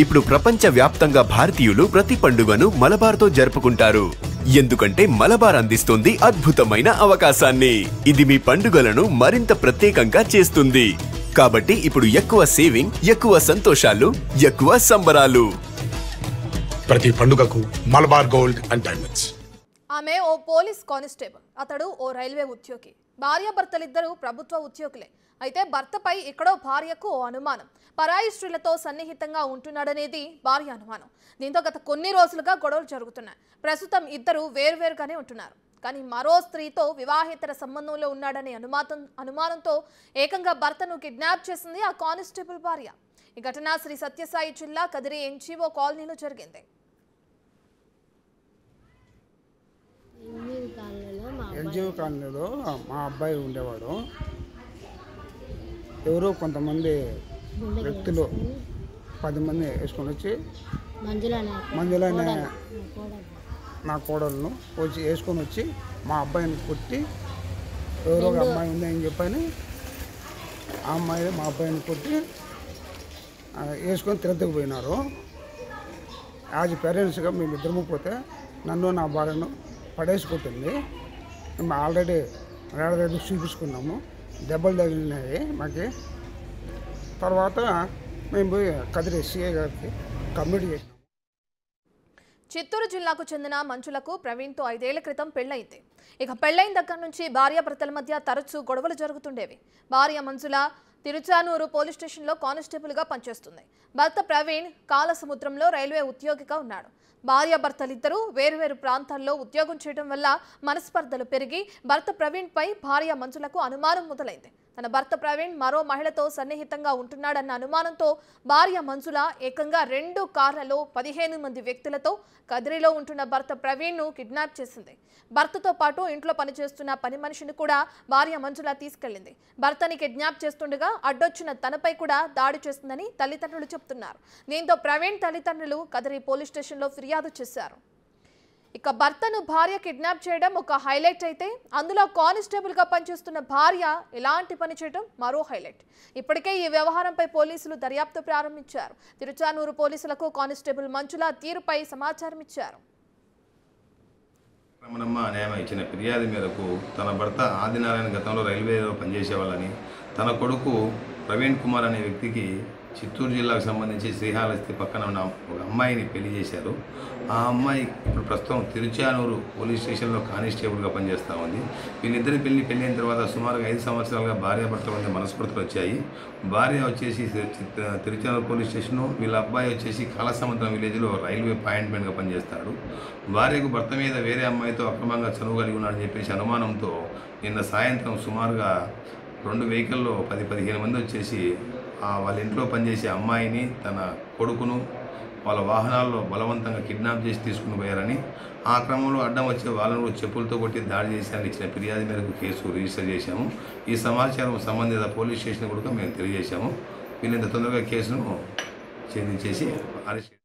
ఇప్పుడు ప్రపంచ వ్యాప్తంగా భారతీయులు ప్రతి పండుగను మలబార్తో జరుపుకుంటారు. ఎందుకంటే మలబార్ అందిస్తుంది అద్భుతమైన అవకాశాన్ని. ఇది మీ పండుగలను మరింత ప్రత్యేకంగా చేస్తుంది. కాబట్టి ఇప్పుడు ఎక్కువ సేవింగ్, ఎక్కువ సంతోషాలు, ఎక్కువ సంబరాలు. ప్రతి పండుగకు మలబార్ గోల్డ్ అండ్ డైమండ్స్. ఆమె ఓ పోలీస్ కానిస్టేబుల్, అతడు ఓ రైల్వే ఉద్యోగి. భార్యాభర్తలిద్దరూ ప్రభుత్వ ఉద్యోగులే. అయితే భర్తపై ఇక్కడో భార్యకు ఓ అనుమానం. పరాయి స్త్రీలతో సన్నిహితంగా ఉంటున్నాడనేది భార్య అనుమానం. దీంతో గత కొన్ని రోజులుగా గొడవలు జరుగుతున్నాయి. ప్రస్తుతం ఇద్దరు వేరువేరుగానే ఉంటున్నారు. కానీ మరో స్త్రీతో వివాహేతర సంబంధంలో ఉన్నాడనే అనుమానంతో ఏకంగా భర్తను కిడ్నాప్ చేసింది ఆ కానిస్టేబుల్ భార్య. ఈ ఘటన శ్రీ సత్యసాయి జిల్లా కదిరి ఎన్జీఓ కాలనీలో జరిగింది. ఎన్జిఓ కాలనీలో మా అబ్బాయి ఉండేవాడు. ఎవరో కొంతమంది వ్యక్తులు 10 మంది వేసుకొని వచ్చి మంజులనే నా కోడలను వచ్చి వేసుకొని వచ్చి మా అబ్బాయిని కొట్టి, ఎవరో ఒక అమ్మాయి ఉంది అని చెప్పని ఆ అమ్మాయి మా అబ్బాయిని కొట్టి వేసుకొని తిరగకు పోయినారు. యాజ్ పేరెంట్స్గా మేము ఇద్దరము పోతే నన్ను నా భార్యను పడేసుకుంటుంది. మేము ఆల్రెడీ చూపించుకున్నాము, దెబ్బలు తగిలినాయి మాకు. తర్వాత మేము పోయి కదిరి సిఐ గారికి కమ్యూనిటీ చేసినాము. చిత్తూరు జిల్లాకు చెందిన మంచులకు ప్రవీణ్తో 5 ఏళ్ల క్రితం పెళ్లైంది. ఇక పెళ్లైన దగ్గర నుంచి భార్యాభర్తల మధ్య తరచూ గొడవలు జరుగుతుండేవి. భార్య మంజుల తిరుచానూరు పోలీస్ స్టేషన్లో కానిస్టేబుల్గా పనిచేస్తుంది. భర్త ప్రవీణ్ కాలసముద్రంలో రైల్వే ఉద్యోగిగా ఉన్నాడు. భార్యాభర్తలిద్దరూ వేరువేరు ప్రాంతాల్లో ఉద్యోగం చేయడం వల్ల మనస్పర్ధలు పెరిగి భర్త ప్రవీణ్పై భార్య మంజులకు అనుమానం మొదలైంది. తన భర్త ప్రవీణ్ మరో మహిళతో సన్నిహితంగా ఉంటున్నాడన్న అనుమానంతో భార్య మంజుల ఏకంగా 2 కార్లలో 15 మంది వ్యక్తులతో కదిరిలో ఉంటున్న భర్త ప్రవీణ్ను కిడ్నాప్ చేసింది. భర్తతో పాటు ఇంట్లో పనిచేస్తున్న పని మనిషిని కూడా భార్య మంజుల తీసుకెళ్లింది. భర్తని కిడ్నాప్ చేస్తుండగా అడ్డొచ్చిన తనపై కూడా దాడి చేస్తుందని తల్లిదండ్రులు చెబుతున్నారు. దీంతో ప్రవీణ్ తల్లిదండ్రులు కదిరి పోలీస్ స్టేషన్లో ఫిర్యాదు చేశారు. ఇక భర్తను భార్య కిడ్నాప్ చేయడం ఒక హైలైట్ అయితే, అందులో కానిస్టేబుల్గా పనిచేస్తున్న భార్య ఎలాంటి పని చేయడం మరో హైలైట్. ఇప్పటికే ఈ వ్యవహారంపై పోలీసులు దర్యాప్తు ప్రారంభించారు. తిరుచానూరు పోలీసులకు కానిస్టేబుల్ మంచుల తీరుపై సమాచారం ఇచ్చారు. రమణమ్మ న్యాయం ఇచ్చిన ఫిర్యాదు మేరకు తన భర్త ఆదినారాయణ గతంలో రైల్వేలో పనిచేసేవాళ్ళని, తన కొడుకు ప్రవీణ్ కుమార్ అనే వ్యక్తికి చిత్తూరు జిల్లాకు సంబంధించి శ్రీహాళహస్తి పక్కన ఉన్న ఒక అమ్మాయిని పెళ్లి చేశారు. ఆ అమ్మాయి ఇప్పుడు ప్రస్తుతం తిరుచానూరు పోలీస్ స్టేషన్లో కానిస్టేబుల్గా పనిచేస్తూ ఉంది. వీళ్ళిద్దరి పెళ్ళైన తర్వాత సుమారుగా 5 సంవత్సరాలుగా భార్యాభర్తల మధ్య మనస్పర్ధలు వచ్చాయి. భార్య వచ్చేసి తిరుచానూరు పోలీస్ స్టేషను, వీళ్ళ అబ్బాయి వచ్చేసి కాలసముద్రం విలేజ్లో రైల్వే పాయింట్మెంట్గా పనిచేస్తాడు. భార్యకు భర్త మీద వేరే అమ్మాయితో అక్రమంగా చనువు కలిగి ఉన్నాడని చెప్పేసి అనుమానంతో నిన్న సాయంత్రం సుమారుగా 2 వెహికల్లో 10-15 మంది వచ్చేసి వాళ్ళ ఇంట్లో పనిచేసే అమ్మాయిని, తన కొడుకును వాళ్ళ వాహనాల్లో బలవంతంగా కిడ్నాప్ చేసి తీసుకుని పోయారని, ఆ క్రమంలో అడ్డం వచ్చే వాళ్ళను చెప్పులతో కొట్టి దాడి చేశారని ఇచ్చిన ఫిర్యాదు మేరకు కేసు రిజిస్టర్ చేశాము. ఈ సమాచారం సంబంధిత పోలీస్ స్టేషన్ కూడా మేము తెలియజేశాము. వీళ్ళంత తొందరగా కేసును ఛేదించేసి అరెస్ట్.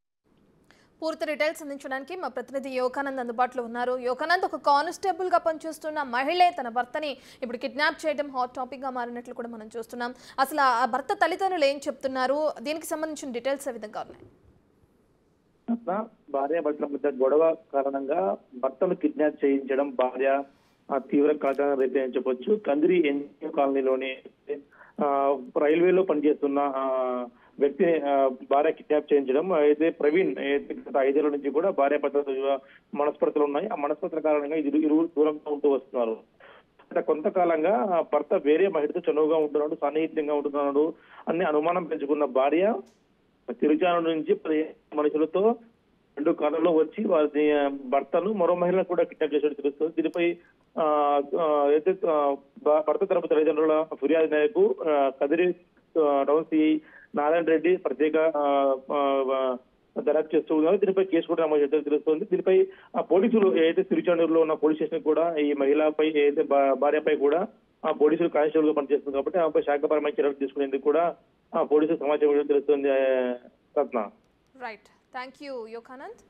పూర్తి డీటెయిల్స్ అందించడానికి మా ప్రతినిధి యోగానంద్ అందుబాటులో ఉన్నారు. యోగానంద్, ఒక కానిస్టేబుల్గా పనిచేస్తున్న మహిళే తన భర్తని ఇప్పుడు కిడ్నాప్ చేయడం హాట్ టాపిక్గా మారినట్లు కూడా మనం చూస్తున్నాం. అసలు ఆ భర్త తల్లిదండ్రులు ఏం చెప్తున్నారు? దీనికి సంబంధించిన డీటెయిల్స్ ఏ విధంగా ఉన్నాయి? భార్య భర్తల మధ్య గొడవ కారణంగా భర్తను కిడ్నాప్ చేయించడం భార్య తీవ్ర కలకలం రేపని చెప్పొచ్చు. కందిరి ఎన్జిఓ కాలనీలోని రైల్వేలో పనిచేస్తున్న వ్యక్తిని భార్య కిడ్నాప్ చేయించడం. అయితే ప్రవీణ్ గత 5 ఏళ్ల నుంచి కూడా భార్య భర్తల మనస్పర్ధలు ఉన్నాయి. ఆ మనస్పర్ధల కారణంగా ఇరువురు దూరంగా ఉంటూ వస్తున్నారు. కొంతకాలంగా భర్త వేరే మహిళతో చనువుగా ఉంటున్నాడు, సన్నిహితంగా ఉంటున్నాడు అని అనుమానం పెంచుకున్న భార్య తిరుచానూరు నుంచి 15 మనుషులతో 2 కార్లలో వచ్చి వారి భర్తను మరో మహిళను కూడా కిడ్నాప్ చేసినట్టు తెలుస్తుంది. దీనిపై అయితే భర్త తరపు తల్లిదండ్రుల ఫిర్యాదు మేరకు కదిరి టౌన్ సిఐ నారాయణ రెడ్డి ప్రత్యేక దర్యాప్తు చేస్తూ ఉన్నారు. దీనిపై కేసు కూడా నమోదు చేసినట్టు తెలుస్తోంది. దీనిపై పోలీసులు ఏదైతే తిరుచానూరులో ఉన్న పోలీస్ స్టేషన్ కూడా ఈ మహిళపై ఏదైతే భార్యపై కూడా పోలీసులు కానిస్టేబుల్ గా పనిచేస్తుంది కాబట్టి ఆమెపై శాఖపరమైన చర్యలు తీసుకునేందుకు కూడా పోలీసులు సమాచారం తెలుస్తుంది. Ratna. Right, thank you Yoganand.